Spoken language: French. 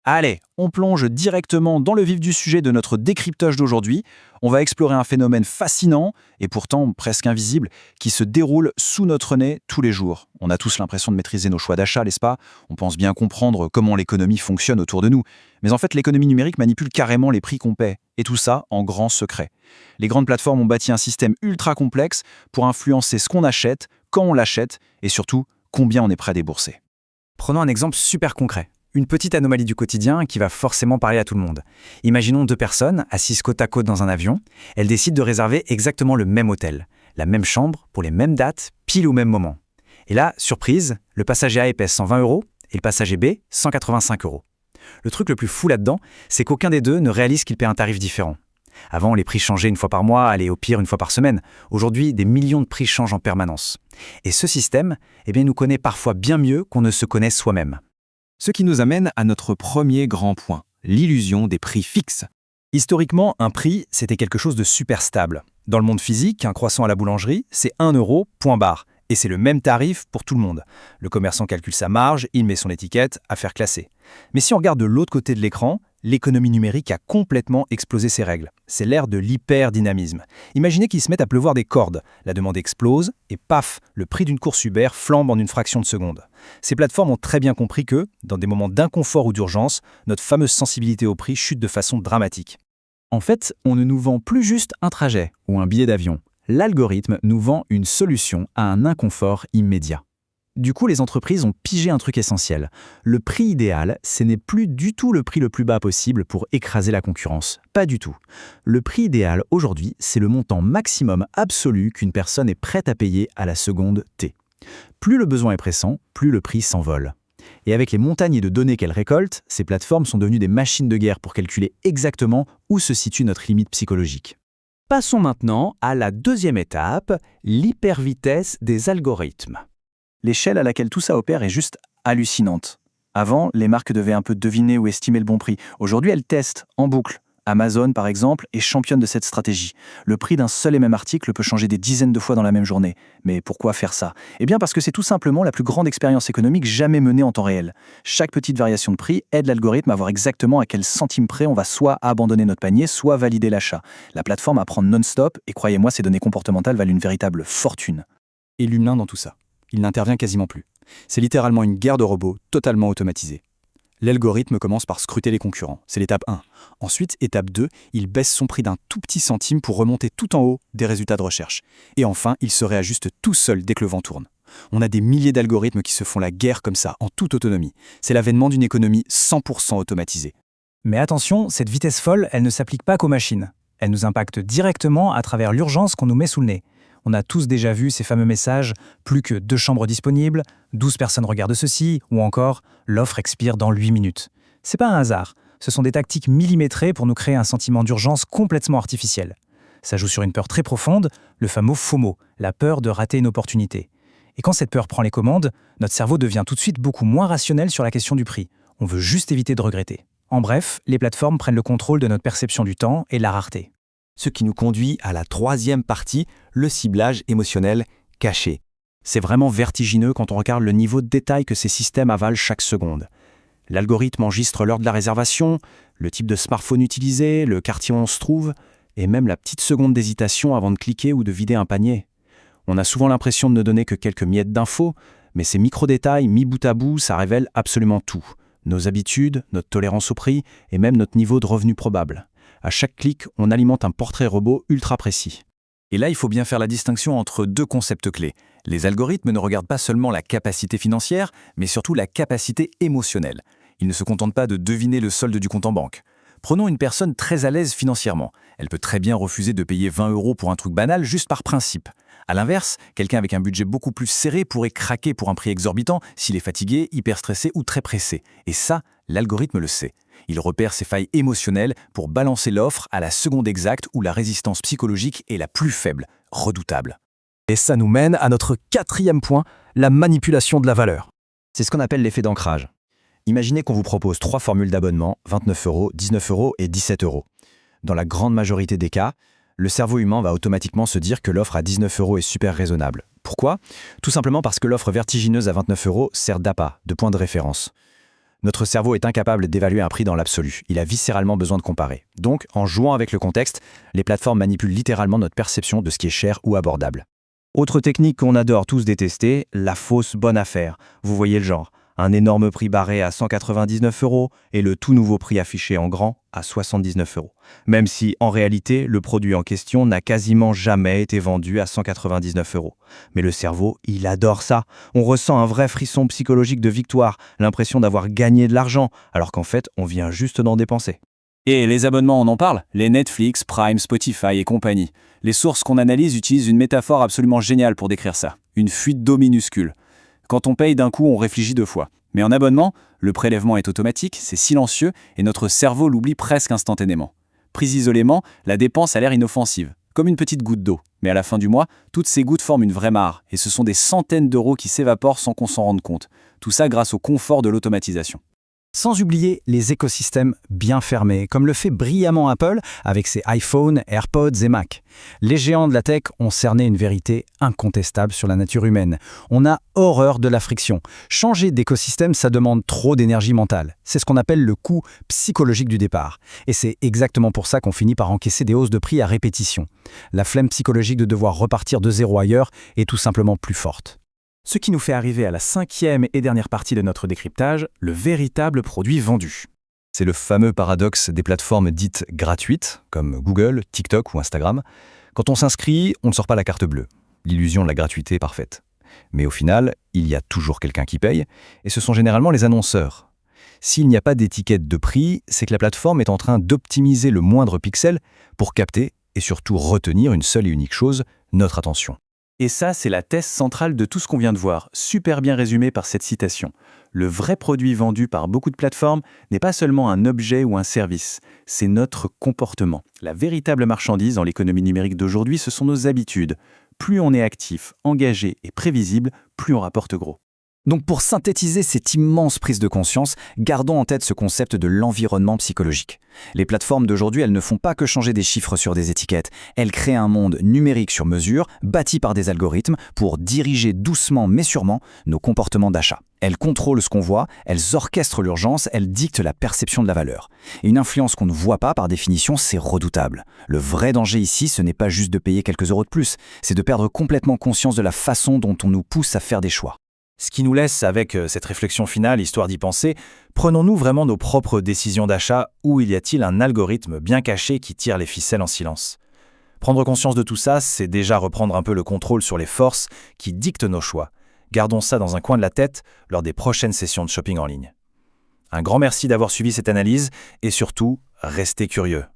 Allez, on plonge directement dans le vif du sujet de notre décryptage d'aujourd'hui. On va explorer un phénomène fascinant, et pourtant presque invisible, qui se déroule sous notre nez tous les jours. On a tous l'impression de maîtriser nos choix d'achat, n'est-ce pas? On pense bien comprendre comment l'économie fonctionne autour de nous. Mais en fait, l'économie numérique manipule carrément les prix qu'on paie, et tout ça en grand secret. Les grandes plateformes ont bâti un système ultra complexe pour influencer ce qu'on achète, quand on l'achète, et surtout, combien on est prêt à débourser. Prenons un exemple super concret. Une petite anomalie du quotidien qui va forcément parler à tout le monde. Imaginons deux personnes assises côte à côte dans un avion. Elles décident de réserver exactement le même hôtel, la même chambre, pour les mêmes dates, pile au même moment. Et là, surprise, le passager A pèse 120 € et le passager B, 185 €. Le truc le plus fou là-dedans, c'est qu'aucun des deux ne réalise qu'il paie un tarif différent. Avant, les prix changeaient une fois par mois, allaient au pire une fois par semaine. Aujourd'hui, des millions de prix changent en permanence. Et ce système, nous connaît parfois bien mieux qu'on ne se connaît soi-même. Ce qui nous amène à notre premier grand point, l'illusion des prix fixes. Historiquement, un prix, c'était quelque chose de super stable. Dans le monde physique, un croissant à la boulangerie, c'est 1 €, point barre. Et c'est le même tarif pour tout le monde. Le commerçant calcule sa marge, il met son étiquette, affaire classée. Mais si on regarde de l'autre côté de l'écran, l'économie numérique a complètement explosé ses règles. C'est l'ère de l'hyperdynamisme. Imaginez qu'il se mette à pleuvoir des cordes. La demande explose et paf, le prix d'une course Uber flambe en une fraction de seconde. Ces plateformes ont très bien compris que, dans des moments d'inconfort ou d'urgence, notre fameuse sensibilité au prix chute de façon dramatique. En fait, on ne nous vend plus juste un trajet ou un billet d'avion. L'algorithme nous vend une solution à un inconfort immédiat. Du coup, les entreprises ont pigé un truc essentiel. Le prix idéal, ce n'est plus du tout le prix le plus bas possible pour écraser la concurrence. Pas du tout. Le prix idéal aujourd'hui, c'est le montant maximum absolu qu'une personne est prête à payer à la seconde T. Plus le besoin est pressant, plus le prix s'envole. Et avec les montagnes de données qu'elles récoltent, ces plateformes sont devenues des machines de guerre pour calculer exactement où se situe notre limite psychologique. Passons maintenant à la deuxième étape, l'hypervitesse des algorithmes. L'échelle à laquelle tout ça opère est juste hallucinante. Avant, les marques devaient un peu deviner ou estimer le bon prix. Aujourd'hui, elles testent en boucle. Amazon, par exemple, est championne de cette stratégie. Le prix d'un seul et même article peut changer des dizaines de fois dans la même journée. Mais pourquoi faire ça? Eh bien parce que c'est tout simplement la plus grande expérience économique jamais menée en temps réel. Chaque petite variation de prix aide l'algorithme à voir exactement à quel centime près on va soit abandonner notre panier, soit valider l'achat. La plateforme apprend non-stop et croyez-moi, ces données comportementales valent une véritable fortune. Et l'humain dans tout ça, il n'intervient quasiment plus. C'est littéralement une guerre de robots totalement automatisée. L'algorithme commence par scruter les concurrents, c'est l'étape 1. Ensuite, étape 2, il baisse son prix d'un tout petit centime pour remonter tout en haut des résultats de recherche. Et enfin, il se réajuste tout seul dès que le vent tourne. On a des milliers d'algorithmes qui se font la guerre comme ça, en toute autonomie. C'est l'avènement d'une économie 100% automatisée. Mais attention, cette vitesse folle, elle ne s'applique pas qu'aux machines. Elle nous impacte directement à travers l'urgence qu'on nous met sous le nez. On a tous déjà vu ces fameux messages « plus que 2 chambres disponibles »,« 12 personnes regardent ceci » ou encore « l'offre expire dans 8 minutes ». C'est pas un hasard, ce sont des tactiques millimétrées pour nous créer un sentiment d'urgence complètement artificiel. Ça joue sur une peur très profonde, le fameux FOMO, la peur de rater une opportunité. Et quand cette peur prend les commandes, notre cerveau devient tout de suite beaucoup moins rationnel sur la question du prix. On veut juste éviter de regretter. En bref, les plateformes prennent le contrôle de notre perception du temps et de la rareté. Ce qui nous conduit à la troisième partie, le ciblage émotionnel caché. C'est vraiment vertigineux quand on regarde le niveau de détail que ces systèmes avalent chaque seconde. L'algorithme enregistre l'heure de la réservation, le type de smartphone utilisé, le quartier où on se trouve, et même la petite seconde d'hésitation avant de cliquer ou de vider un panier. On a souvent l'impression de ne donner que quelques miettes d'infos, mais ces micro-détails mis bout à bout, ça révèle absolument tout. Nos habitudes, notre tolérance au prix et même notre niveau de revenu probable. À chaque clic, on alimente un portrait robot ultra précis. Et là, il faut bien faire la distinction entre deux concepts clés. Les algorithmes ne regardent pas seulement la capacité financière, mais surtout la capacité émotionnelle. Ils ne se contentent pas de deviner le solde du compte en banque. Prenons une personne très à l'aise financièrement. Elle peut très bien refuser de payer 20 € pour un truc banal juste par principe. A l'inverse, quelqu'un avec un budget beaucoup plus serré pourrait craquer pour un prix exorbitant s'il est fatigué, hyper stressé ou très pressé. Et ça, l'algorithme le sait. Il repère ses failles émotionnelles pour balancer l'offre à la seconde exacte où la résistance psychologique est la plus faible, redoutable. Et ça nous mène à notre quatrième point, la manipulation de la valeur. C'est ce qu'on appelle l'effet d'ancrage. Imaginez qu'on vous propose 3 formules d'abonnement, 29 €, 19 € et 17 €. Dans la grande majorité des cas, le cerveau humain va automatiquement se dire que l'offre à 19 € est super raisonnable. Pourquoi? Tout simplement parce que l'offre vertigineuse à 29 € sert d'appât, de point de référence. Notre cerveau est incapable d'évaluer un prix dans l'absolu. Il a viscéralement besoin de comparer. Donc, en jouant avec le contexte, les plateformes manipulent littéralement notre perception de ce qui est cher ou abordable. Autre technique qu'on adore tous détester, la fausse bonne affaire. Vous voyez le genre. Un énorme prix barré à 199 € et le tout nouveau prix affiché en grand à 79 €. Même si, en réalité, le produit en question n'a quasiment jamais été vendu à 199 €. Mais le cerveau, il adore ça. On ressent un vrai frisson psychologique de victoire, l'impression d'avoir gagné de l'argent, alors qu'en fait, on vient juste d'en dépenser. Et les abonnements, on en parle? Les Netflix, Prime, Spotify et compagnie. Les sources qu'on analyse utilisent une métaphore absolument géniale pour décrire ça. Une fuite d'eau minuscule. Quand on paye d'un coup, on réfléchit 2 fois. Mais en abonnement, le prélèvement est automatique, c'est silencieux et notre cerveau l'oublie presque instantanément. Prise isolément, la dépense a l'air inoffensive, comme une petite goutte d'eau. Mais à la fin du mois, toutes ces gouttes forment une vraie mare et ce sont des centaines d'euros qui s'évaporent sans qu'on s'en rende compte. Tout ça grâce au confort de l'automatisation. Sans oublier les écosystèmes bien fermés, comme le fait brillamment Apple avec ses iPhones, AirPods et Mac. Les géants de la tech ont cerné une vérité incontestable sur la nature humaine. On a horreur de la friction. Changer d'écosystème, ça demande trop d'énergie mentale. C'est ce qu'on appelle le coût psychologique du départ. Et c'est exactement pour ça qu'on finit par encaisser des hausses de prix à répétition. La flemme psychologique de devoir repartir de zéro ailleurs est tout simplement plus forte. Ce qui nous fait arriver à la 5e et dernière partie de notre décryptage, le véritable produit vendu. C'est le fameux paradoxe des plateformes dites gratuites, comme Google, TikTok ou Instagram. Quand on s'inscrit, on ne sort pas la carte bleue. L'illusion de la gratuité est parfaite. Mais au final, il y a toujours quelqu'un qui paye, et ce sont généralement les annonceurs. S'il n'y a pas d'étiquette de prix, c'est que la plateforme est en train d'optimiser le moindre pixel pour capter et surtout retenir une seule et unique chose, notre attention. Et ça, c'est la thèse centrale de tout ce qu'on vient de voir, super bien résumé par cette citation. Le vrai produit vendu par beaucoup de plateformes n'est pas seulement un objet ou un service, c'est notre comportement. La véritable marchandise dans l'économie numérique d'aujourd'hui, ce sont nos habitudes. Plus on est actif, engagé et prévisible, plus on rapporte gros. Donc pour synthétiser cette immense prise de conscience, gardons en tête ce concept de l'environnement psychologique. Les plateformes d'aujourd'hui, elles ne font pas que changer des chiffres sur des étiquettes. Elles créent un monde numérique sur mesure, bâti par des algorithmes, pour diriger doucement mais sûrement nos comportements d'achat. Elles contrôlent ce qu'on voit, elles orchestrent l'urgence, elles dictent la perception de la valeur. Et une influence qu'on ne voit pas, par définition, c'est redoutable. Le vrai danger ici, ce n'est pas juste de payer quelques euros de plus, c'est de perdre complètement conscience de la façon dont on nous pousse à faire des choix. Ce qui nous laisse avec cette réflexion finale, histoire d'y penser, prenons-nous vraiment nos propres décisions d'achat ou y a-t-il un algorithme bien caché qui tire les ficelles en silence? Prendre conscience de tout ça, c'est déjà reprendre un peu le contrôle sur les forces qui dictent nos choix. Gardons ça dans un coin de la tête lors des prochaines sessions de shopping en ligne. Un grand merci d'avoir suivi cette analyse et surtout, restez curieux.